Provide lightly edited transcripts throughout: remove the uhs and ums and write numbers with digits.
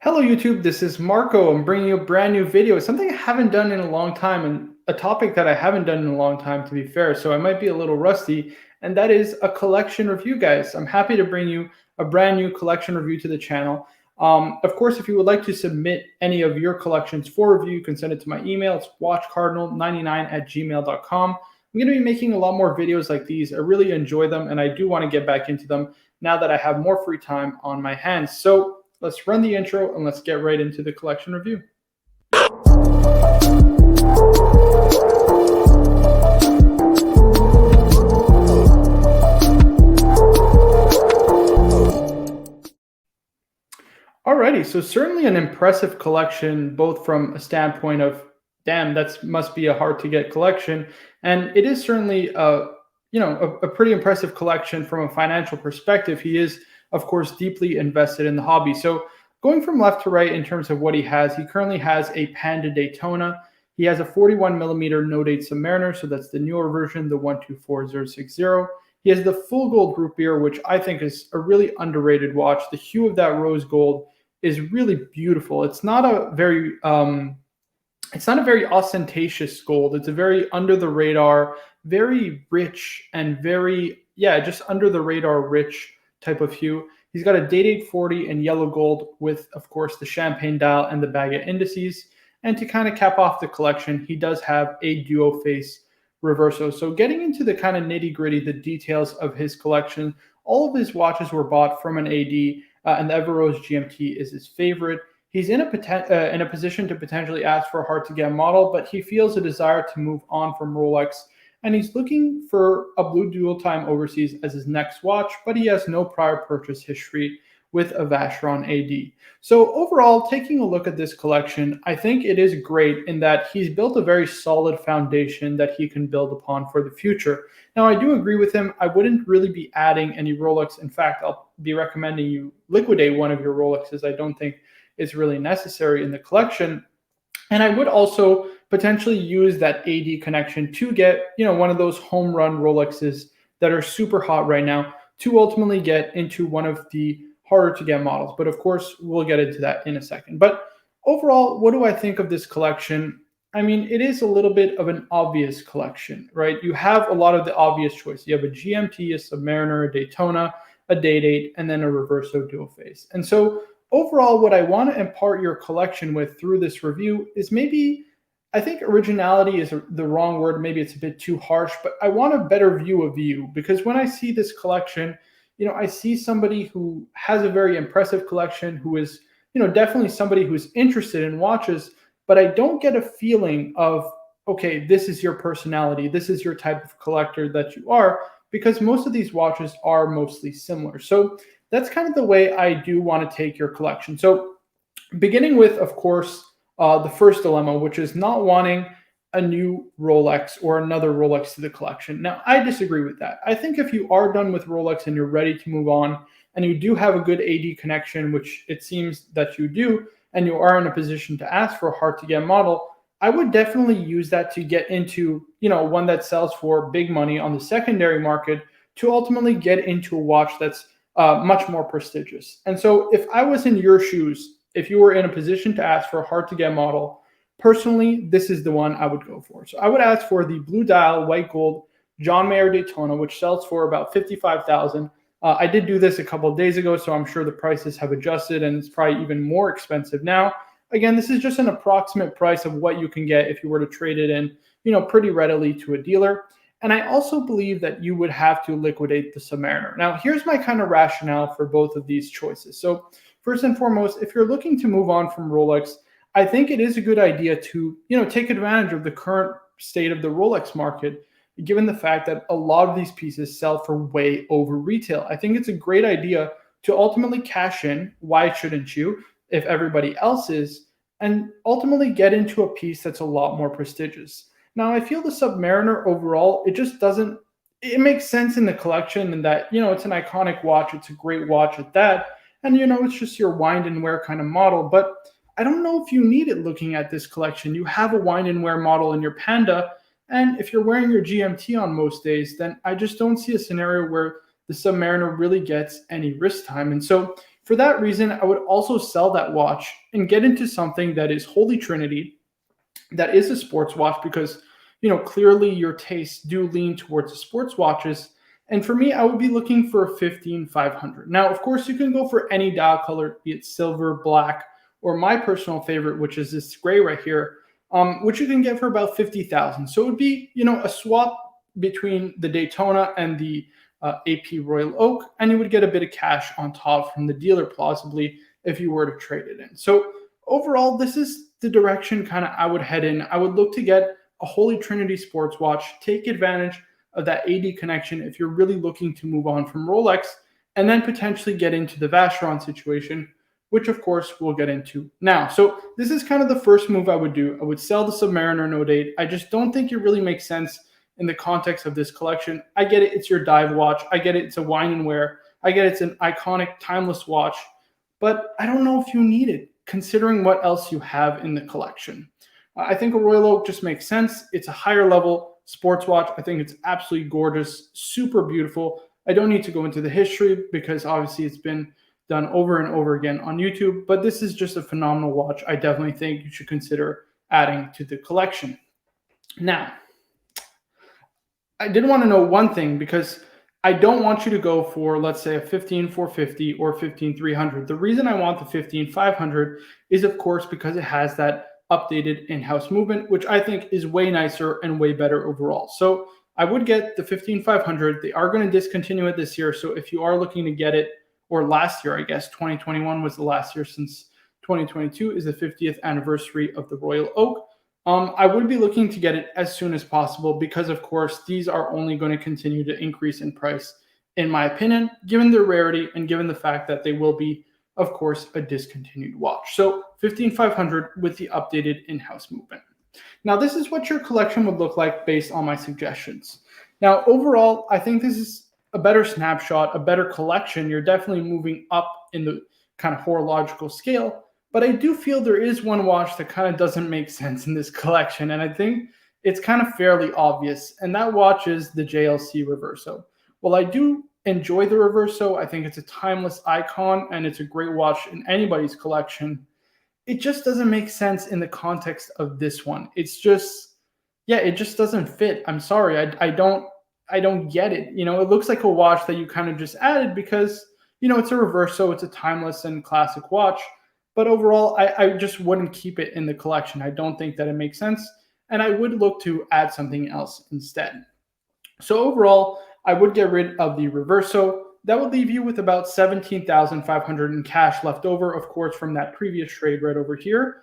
Hello YouTube, this is Marco. I'm bringing you a brand new video. It's something I haven't done in a long time and a topic that I haven't done in a long time, to be fair. So I might be a little rusty, and that is a collection review, guys. I'm happy to bring you a brand new collection review to the channel. Of course, if you would like to submit any of your collections for review, you can send it to my email. It's watchcardinal99@gmail.com. I'm going to be making a lot more videos like these. I really enjoy them, and I do want to get back into them now that I have more free time on my hands. So let's run the intro and let's get right into the collection review. Alrighty, so certainly an impressive collection, both from a standpoint of, damn, that must be a hard to get collection, and it is certainly a pretty impressive collection from a financial perspective. He is, of course, deeply invested in the hobby. So going from left to right in terms of what he currently has a Panda Daytona. He has a 41 millimeter no date Submariner, so that's the newer version, the 124060. He has the full gold root beer, which I think is a really underrated watch. The hue of that rose gold is really beautiful. It's not a very ostentatious gold. It's a very under the radar, very rich, and very, just under the radar rich type of hue. He's got a date 840 in yellow gold with, of course, the champagne dial and the baguette indices. And to kind of cap off the collection, he does have a duo face reverso. So getting into the kind of nitty gritty, the details of his collection, all of his watches were bought from an AD, and the Everose GMT is his favorite. He's in a position to potentially ask for a hard-to-get model, but he feels a desire to move on from Rolex, and he's looking for a blue dual time overseas as his next watch, but he has no prior purchase history with a Vacheron AD. So overall, taking a look at this collection, I think it is great in that he's built a very solid foundation that he can build upon for the future. Now, I do agree with him. I wouldn't really be adding any Rolex. In fact, I'll be recommending you liquidate one of your Rolexes. I don't think it's really necessary in the collection. And I would also potentially use that AD connection to get, one of those home run Rolexes that are super hot right now to ultimately get into one of the harder to get models. But of course, we'll get into that in a second. But overall, what do I think of this collection? I mean, it is a little bit of an obvious collection, right? You have a lot of the obvious choices. You have a GMT, a Submariner, a Daytona, a Date 8, and then a Reverso dual face. And so overall, what I want to impart your collection with through this review is maybe, I think originality is the wrong word. Maybe it's a bit too harsh, but I want a better view of you, because when I see this collection, I see somebody who has a very impressive collection, who is, definitely somebody who's interested in watches, but I don't get a feeling of, okay, this is your personality. This is your type of collector that you are, because most of these watches are mostly similar. So that's kind of the way I do want to take your collection. So beginning with, of course, the first dilemma, which is not wanting a new Rolex or another Rolex to the collection. Now, I disagree with that. I think if you are done with Rolex and you're ready to move on, and you do have a good AD connection, which it seems that you do, and you are in a position to ask for a hard-to-get model, I would definitely use that to get into, one that sells for big money on the secondary market, to ultimately get into a watch that's much more prestigious. And so if I was in your shoes, if you were in a position to ask for a hard-to-get model, personally, this is the one I would go for. So I would ask for the blue dial, white gold, John Mayer Daytona, which sells for about $55,000. I did do this a couple of days ago, so I'm sure the prices have adjusted and it's probably even more expensive now. Again, this is just an approximate price of what you can get if you were to trade it in, pretty readily to a dealer. And I also believe that you would have to liquidate the Submariner. Now, here's my kind of rationale for both of these choices. So first and foremost, if you're looking to move on from Rolex, I think it is a good idea to, take advantage of the current state of the Rolex market, given the fact that a lot of these pieces sell for way over retail. I think it's a great idea to ultimately cash in. Why shouldn't you, if everybody else is, and ultimately get into a piece that's a lot more prestigious. Now, I feel the Submariner overall, it just doesn't, it makes sense in the collection in that, it's an iconic watch. It's a great watch at that. And, it's just your wind and wear kind of model. But I don't know if you need it looking at this collection. You have a wind and wear model in your Panda. And if you're wearing your GMT on most days, then I just don't see a scenario where the Submariner really gets any wrist time. And so For that reason, I would also sell that watch and get into something that is Holy Trinity, that is a sports watch, because clearly your tastes do lean towards the sports watches. And for me, I would be looking for a 15500. Now, of course, you can go for any dial color, be it silver, black, or my personal favorite, which is this gray right here, which you can get for about 50,000. So it would be a swap between the Daytona and the AP Royal Oak, and you would get a bit of cash on top from the dealer, plausibly, if you were to trade it in. So overall, this is the direction kind of I would head in. I would look to get a Holy Trinity sports watch, take advantage of that AD connection if you're really looking to move on from Rolex, and then potentially get into the Vacheron situation, which of course we'll get into now. So this is kind of the first move I would do. I would sell the Submariner No Date. I just don't think it really makes sense in the context of this collection. I get it, it's your dive watch. I get it, it's a wine and wear. I get it's an iconic, timeless watch, but I don't know if you need it, considering what else you have in the collection. I think a Royal Oak just makes sense. It's a higher level sports watch. I think it's absolutely gorgeous, super beautiful. I don't need to go into the history because obviously it's been done over and over again on YouTube, but this is just a phenomenal watch. I definitely think you should consider adding to the collection. Now, I did want to know one thing, because I don't want you to go for, let's say, a 15450 or 15300. The reason I want the 15500 is, of course, because it has that updated in-house movement, which I think is way nicer and way better overall. So I would get the 15500. They are going to discontinue it this year. So if you are looking to get it, or last year, I guess 2021 was the last year, since 2022 is the 50th anniversary of the Royal Oak. I would be looking to get it as soon as possible, because of course these are only going to continue to increase in price, in my opinion, given their rarity and given the fact that they will be, of course, a discontinued watch. So 15500 with the updated in-house movement. Now, this is what your collection would look like based on my suggestions. Now, overall, I think this is a better snapshot, a better collection. You're definitely moving up in the kind of horological scale. But I do feel there is one watch that kind of doesn't make sense in this collection, and I think it's kind of fairly obvious, and that watch is the Jlc Reverso. While I do enjoy the Reverso, I think it's a timeless icon, and it's a great watch in anybody's collection. It just doesn't make sense in the context of this one. It's just, yeah, it just doesn't fit. I'm sorry, I don't get it. It looks like a watch that you kind of just added because, it's a Reverso, it's a timeless and classic watch. But overall, I just wouldn't keep it in the collection. I don't think that it makes sense. And I would look to add something else instead. So overall, I would get rid of the Reverso. That would leave you with about 17,500 in cash left over, of course, from that previous trade right over here.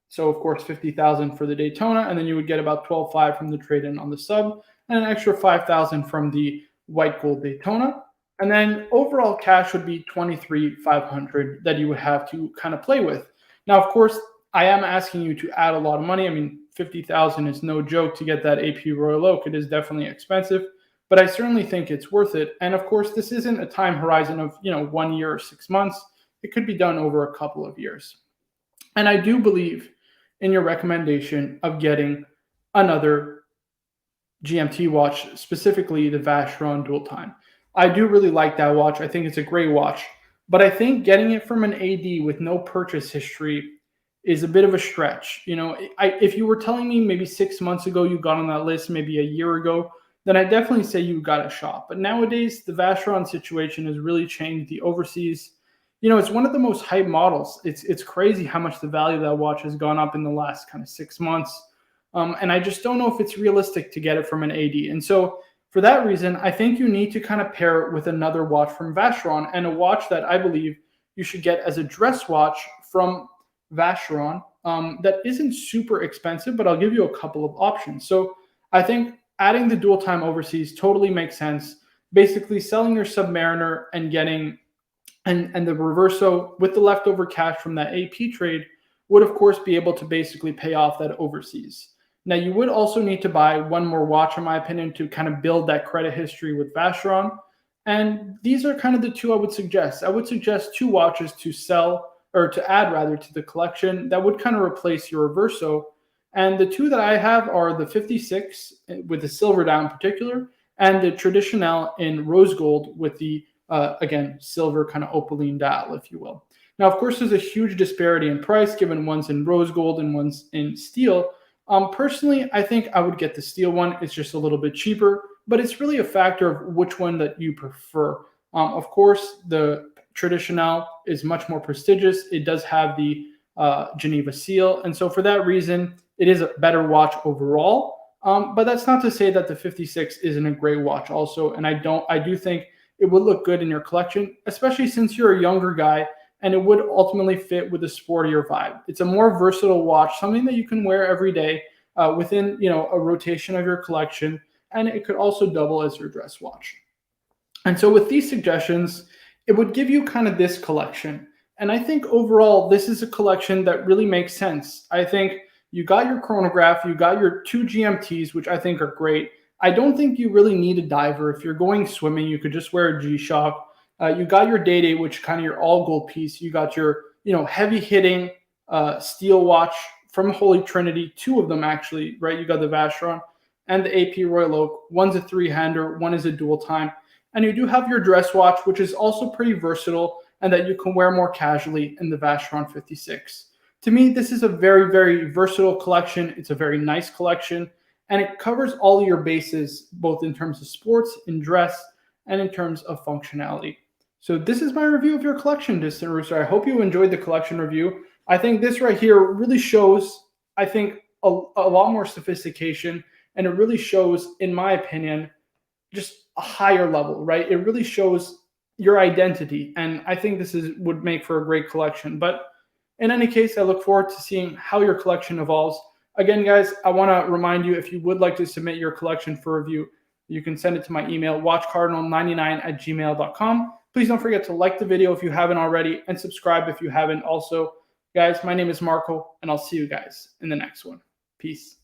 So of course, 50,000 for the Daytona, and then you would get about 12,500 from the trade-in on the sub, and an extra 5,000 from the white gold Daytona. And then overall cash would be 23,500 that you would have to kind of play with. Now, of course, I am asking you to add a lot of money. I mean, 50,000 is no joke to get that AP Royal Oak. It is definitely expensive, but I certainly think it's worth it. And of course, this isn't a time horizon of 1 year or 6 months. It could be done over a couple of years. And I do believe in your recommendation of getting another GMT watch, specifically the Vacheron Dual Time. I do really like that watch. I think it's a great watch. But I think getting it from an AD with no purchase history is a bit of a stretch. If you were telling me maybe 6 months ago you got on that list, maybe a year ago, then I definitely say you got a shot. But nowadays, the Vacheron situation has really changed the overseas. It's one of the most hyped models. It's crazy how much the value of that watch has gone up in the last kind of 6 months. And I just don't know if it's realistic to get it from an AD. And so for that reason, I think you need to kind of pair it with another watch from Vacheron, and a watch that I believe you should get as a dress watch from Vacheron that isn't super expensive, but I'll give you a couple of options. So I think adding the dual time overseas totally makes sense. Basically selling your Submariner and getting and the Reverso with the leftover cash from that AP trade would of course be able to basically pay off that overseas. Now, you would also need to buy one more watch, in my opinion, to kind of build that credit history with Vacheron. And these are kind of the two I would suggest. I would suggest 2 watches to sell, or to add rather, to the collection that would kind of replace your Reverso. And the 2 that I have are the 56 with the silver dial in particular, and the Traditionnelle in rose gold with the again, silver kind of opaline dial, if you will. Now, of course, there's a huge disparity in price given one's in rose gold and one's in steel. Personally, I think I would get the steel one. It's just a little bit cheaper, but it's really a factor of which one that you prefer. Of course, the Traditional is much more prestigious. It does have the Geneva seal. And so for that reason, it is a better watch overall. But that's not to say that the 56 isn't a great watch also. And I do think it would look good in your collection, especially since you're a younger guy, and it would ultimately fit with a sportier vibe. It's a more versatile watch, something that you can wear every day within, a rotation of your collection. And it could also double as your dress watch. And so with these suggestions, it would give you kind of this collection. And I think overall, this is a collection that really makes sense. I think you got your chronograph, you got your 2 GMTs, which I think are great. I don't think you really need a diver. If you're going swimming, you could just wear a G-Shock. You got your Day-Date, which kind of your all gold piece. You got your, heavy hitting steel watch from Holy Trinity, 2 of them actually, right? You got the Vacheron and the AP Royal Oak. One's a 3-hander, one is a dual time. And you do have your dress watch, which is also pretty versatile and that you can wear more casually in the Vacheron 56. To me, this is a very, very versatile collection. It's a very nice collection, and it covers all of your bases, both in terms of sports, in dress, and in terms of functionality. So this is my review of your collection, Distant Rooster. I hope you enjoyed the collection review. I think this right here really shows, I think, a lot more sophistication, and it really shows, in my opinion, just a higher level, right? It really shows your identity, and I think this would make for a great collection. But in any case, I look forward to seeing how your collection evolves. Again, guys, I want to remind you, if you would like to submit your collection for review, you can send it to my email, watchcardinal99@gmail.com. Please don't forget to like the video if you haven't already, and subscribe if you haven't also. Guys, my name is Marco, and I'll see you guys in the next one. Peace.